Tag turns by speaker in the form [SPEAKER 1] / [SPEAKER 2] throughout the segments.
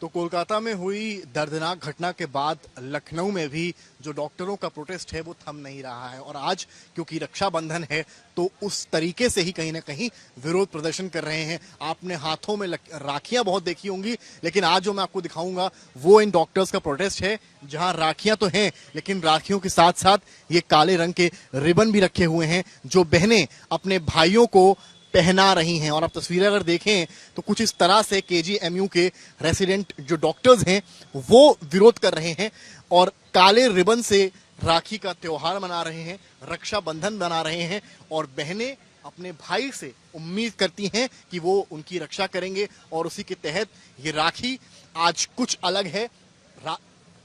[SPEAKER 1] तो कोलकाता में हुई दर्दनाक घटना के बाद लखनऊ में भी जो डॉक्टरों का प्रोटेस्ट है वो थम नहीं रहा है और आज क्योंकि रक्षाबंधन है तो उस तरीके से ही कहीं ना कहीं विरोध प्रदर्शन कर रहे हैं। आपने हाथों में राखियां बहुत देखी होंगी, लेकिन आज जो मैं आपको दिखाऊंगा वो इन डॉक्टर्स का प्रोटेस्ट है, जहां राखियां तो हैं लेकिन राखियों के साथ साथ ये काले रंग के रिबन भी रखे हुए हैं जो बहनें अपने भाइयों को पहना रही हैं। और आप तस्वीरें अगर देखें तो कुछ इस तरह से केजीएमयू के रेसिडेंट जो डॉक्टर्स हैं वो विरोध कर रहे हैं और काले रिबन से राखी का त्योहार मना रहे हैं, रक्षाबंधन मना रहे हैं और बहनें अपने भाई से उम्मीद करती हैं कि वो उनकी रक्षा करेंगे और उसी के तहत ये राखी आज कुछ अलग है।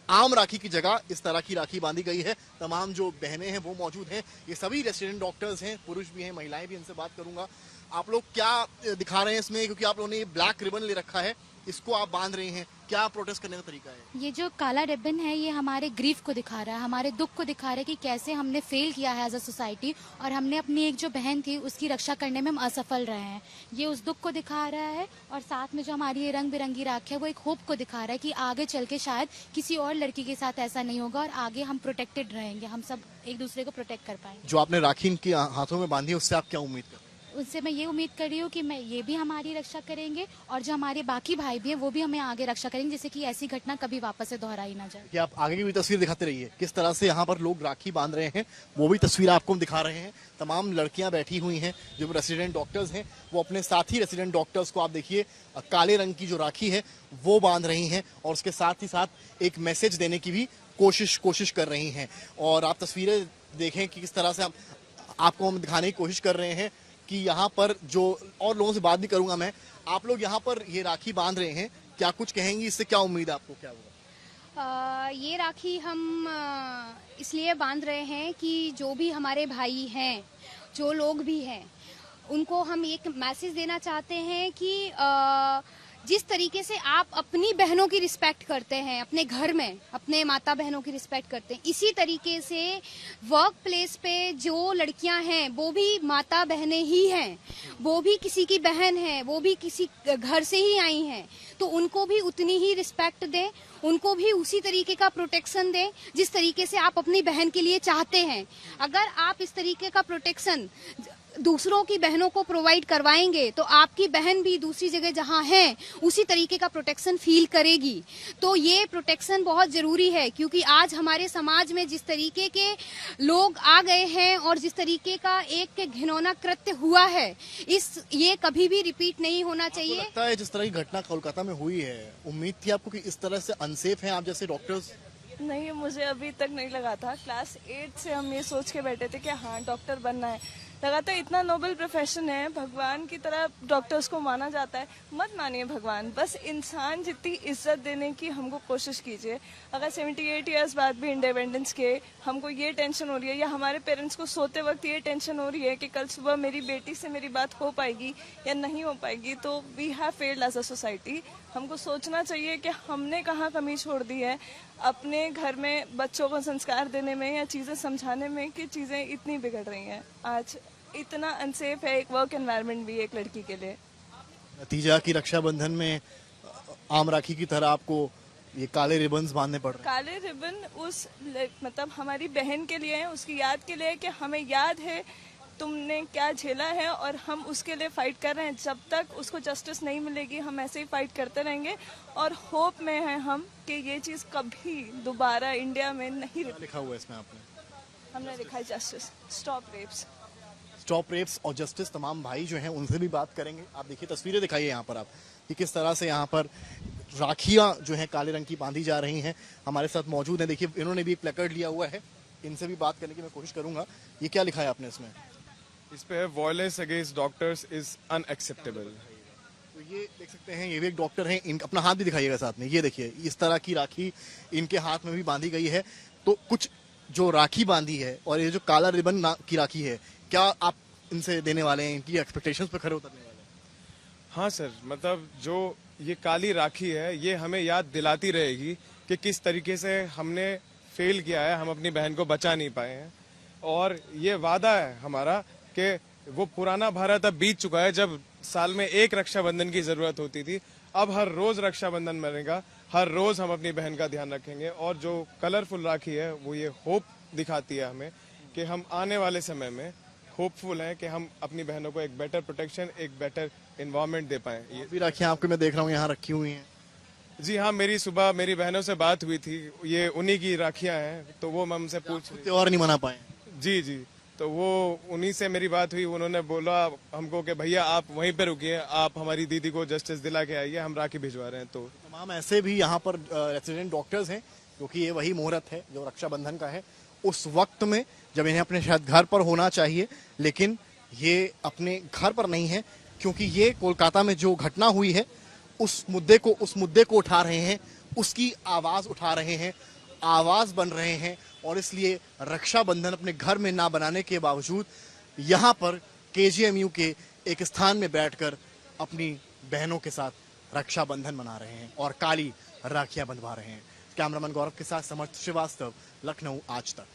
[SPEAKER 1] आम राखी की जगह इस तरह की राखी बांधी गई है। तमाम जो बहनें हैं वो मौजूद हैं, ये सभी रेसिडेंट डॉक्टर्स हैं, पुरुष भी हैं, महिलाएं भी। इनसे बात करूंगा। आप लोग क्या दिखा रहे हैं इसमें, क्योंकि आप लोगों ने ये ब्लैक रिबन ले रखा है, इसको आप बांध रहे हैं, क्या प्रोटेस्ट करने का तरीका है?
[SPEAKER 2] ये जो काला रिबन है ये हमारे ग्रीफ को दिखा रहा है, हमारे दुख को दिखा रहा है कि कैसे हमने फेल किया है एज अ सोसाइटी और हमने अपनी एक जो बहन थी उसकी रक्षा करने में हम असफल रहे हैं। ये उस दुख को दिखा रहा है और साथ में जो हमारी ये रंग बिरंगी राखी है वो एक होप को दिखा रहा है कि आगे चल के शायद किसी और लड़की के साथ ऐसा नहीं होगा और आगे हम प्रोटेक्टेड रहेंगे, हम सब एक दूसरे को प्रोटेक्ट कर पाएंगे।
[SPEAKER 1] जो आपने राखी इनके हाथों में बांधी है उससे आप क्या उम्मीद करते हैं?
[SPEAKER 2] उनसे मैं ये उम्मीद कर रही हूँ कि मैं ये भी हमारी रक्षा करेंगे और जो हमारे बाकी भाई भी हैं वो भी हमें आगे रक्षा करेंगे, जिससे कि ऐसी घटना कभी वापस से दोहराई ना जाए।
[SPEAKER 1] कि आप आगे की भी तस्वीर दिखाते रहिए किस तरह से यहाँ पर लोग राखी बांध रहे हैं, वो भी तस्वीर आपको हम दिखा रहे हैं। तमाम लड़कियां बैठी हुई हैं जो रेसिडेंट डॉक्टर्स हैं, वो अपने साथी रेसिडेंट डॉक्टर्स को आप देखिए काले रंग की जो राखी है वो बांध रही हैं और उसके साथ ही साथ एक मैसेज देने की भी कोशिश कर रही हैं। और आप तस्वीरें देखें कि किस तरह से आपको हम दिखाने की कोशिश कर रहे हैं कि यहाँ पर जो और लोगों से बात भी करूंगा मैं। आप लोग यहाँ पर ये राखी बांध रहे हैं, क्या कुछ कहेंगी, इससे क्या उम्मीद है आपको, क्या होगा?
[SPEAKER 3] ये राखी हम इसलिए बांध रहे हैं कि जो भी हमारे भाई हैं, जो लोग भी हैं, उनको हम एक मैसेज देना चाहते हैं कि जिस तरीके से आप अपनी बहनों की रिस्पेक्ट करते हैं, अपने घर में अपने माता बहनों की रिस्पेक्ट करते हैं, इसी तरीके से वर्क प्लेस पे जो लड़कियां हैं वो भी माता बहनें ही हैं, वो भी किसी की बहन है, वो भी किसी घर से ही आई हैं, तो उनको भी उतनी ही रिस्पेक्ट दें, उनको भी उसी तरीके का प्रोटेक्शन दें जिस तरीके से आप अपनी बहन के लिए चाहते हैं। अगर आप इस तरीके का प्रोटेक्शन दूसरों की बहनों को प्रोवाइड करवाएंगे तो आपकी बहन भी दूसरी जगह जहां है उसी तरीके का प्रोटेक्शन फील करेगी। तो ये प्रोटेक्शन बहुत जरूरी है, क्योंकि आज हमारे समाज में जिस तरीके के लोग आ गए हैं और जिस तरीके का एक घिनौना कृत्य हुआ है, ये कभी भी रिपीट नहीं होना चाहिए।
[SPEAKER 1] लगता है जिस तरह की घटना कोलकाता में हुई है, उम्मीद थी आपको कि इस तरह से अनसेफ हैं आप जैसे डॉक्टर्स?
[SPEAKER 4] नहीं, मुझे अभी तक नहीं लगा था। क्लास 8 से हम ये सोच के बैठे थे कि हाँ डॉक्टर बनना है। लगा था इतना नोबल प्रोफेशन है, भगवान की तरह डॉक्टर्स को माना जाता है। मत मानिए भगवान, बस इंसान जितनी इज्जत देने की हमको कोशिश कीजिए। अगर 78 इयर्स बाद भी इंडिपेंडेंस के हमको ये टेंशन हो रही है या हमारे पेरेंट्स को सोते वक्त ये टेंशन हो रही है कि कल सुबह मेरी बेटी से मेरी बात हो पाएगी या नहीं हो पाएगी, तो we have failed as a society. हमको सोचना चाहिए कि हमने कहाँ कमी छोड़ दी है अपने घर में बच्चों को संस्कार देने में या चीज़ें समझाने में कि चीज़ें इतनी बिगड़ रही हैं। आज इतना अनसेफ है एक वर्क एनवायरनमेंट भी एक लड़की के लिए।
[SPEAKER 1] नतीजा कि रक्षाबंधन में आम राखी की तरह आपको ये काले रिबन्स बांधने पड़ रहे हैं।
[SPEAKER 4] काले रिबन उस मतलब हमारी बहन के लिए है, उसकी याद के लिए, कि हमें याद है तुमने क्या झेला है और हम उसके लिए फाइट कर रहे हैं। जब तक उसको जस्टिस नहीं मिलेगी हम ऐसे ही फाइट करते रहेंगे और होप में हैं हम कि ये चीज़ कभी दोबारा इंडिया में नहीं।
[SPEAKER 1] लिखा हुआ है इसमें आपने?
[SPEAKER 4] हमने लिखा है justice, stop rapes.
[SPEAKER 1] Stop rapes और जस्टिस। तमाम भाई जो हैं उनसे भी बात करेंगे। आप देखिए तस्वीरें दिखाइए यहाँ पर आप कि किस तरह से यहाँ पर राखियाँ जो हैं काले रंग की बांधी जा रही हैं। हमारे साथ मौजूद हैं, देखिए इन्होंने भी एक प्लेकार्ड लिया हुआ है, इनसे भी बात करने की मैं कोशिश करूंगा। ये क्या लिखा है आपने इसमें?
[SPEAKER 5] इस पे violence against doctors is unacceptable.
[SPEAKER 1] तो ये देख सकते हैं, ये भी एक डॉक्टर हैं, इन अपना हाथ भी दिखाइएगा साथ में। ये देखिए इस तरह की राखी इनके हाथ में भी बांधी गई है। तो कुछ जो राखी बांधी है और ये जो काला रिबन की राखी है, क्या आप इनसे देने वाले हैं, इनकी एक्सपेक्टेशंस पे खरे उतरने वाले हैं?
[SPEAKER 5] हाँ सर, मतलब जो ये काली राखी है ये हमें याद दिलाती रहेगी कि किस तरीके से हमने फेल किया है, हम अपनी बहन को बचा नहीं पाए हैं। और ये वादा है हमारा कि वो पुराना भारत अब बीत चुका है जब साल में एक रक्षाबंधन की जरूरत होती थी। अब हर रोज रक्षाबंधन मनेगा, हर रोज हम अपनी बहन का ध्यान रखेंगे। और जो कलरफुल राखी है वो ये होप दिखाती है हमें कि हम आने वाले समय में होपफुल हैं कि हम अपनी बहनों को एक बेटर प्रोटेक्शन, एक बेटर एनवायरनमेंट दे पाएं। ये
[SPEAKER 1] भी राखियां आपको मैं देख रहा हूँ यहाँ रखी हुई हैं।
[SPEAKER 5] जी हाँ, मेरी सुबह मेरी बहनों से बात हुई थी, ये उन्हीं की राखियां हैं, तो वो हमसे पूछ रही।
[SPEAKER 1] त्योहार नहीं मना पाए।
[SPEAKER 5] जी जी, तो वो उन्हीं से मेरी बात हुई। उन्होंने बोला हमको कि भैया आप वहीं पे रुकिए, आप हमारी दीदी को जस्टिस दिला के आइए, हम राखी भिजवा रहे हैं। तो
[SPEAKER 1] तमाम ऐसे भी यहाँ पर रेसिडेंट डॉक्टर्स हैं, क्योंकि ये वही मुहूर्त है जो रक्षाबंधन का है, उस वक्त में जब इन्हें अपने शायद घर पर होना चाहिए, लेकिन ये अपने घर पर नहीं है, क्योंकि ये कोलकाता में जो घटना हुई है उस मुद्दे को उठा रहे हैं, उसकी आवाज उठा रहे हैं, आवाज बन रहे हैं। और इसलिए रक्षाबंधन अपने घर में ना बनाने के बावजूद यहाँ पर केजीएमयू के एक स्थान में बैठकर अपनी बहनों के साथ रक्षाबंधन मना रहे हैं और काली राखियां बंधवा रहे हैं। कैमरामैन गौरव के साथ समर्थ श्रीवास्तव, लखनऊ आज तक।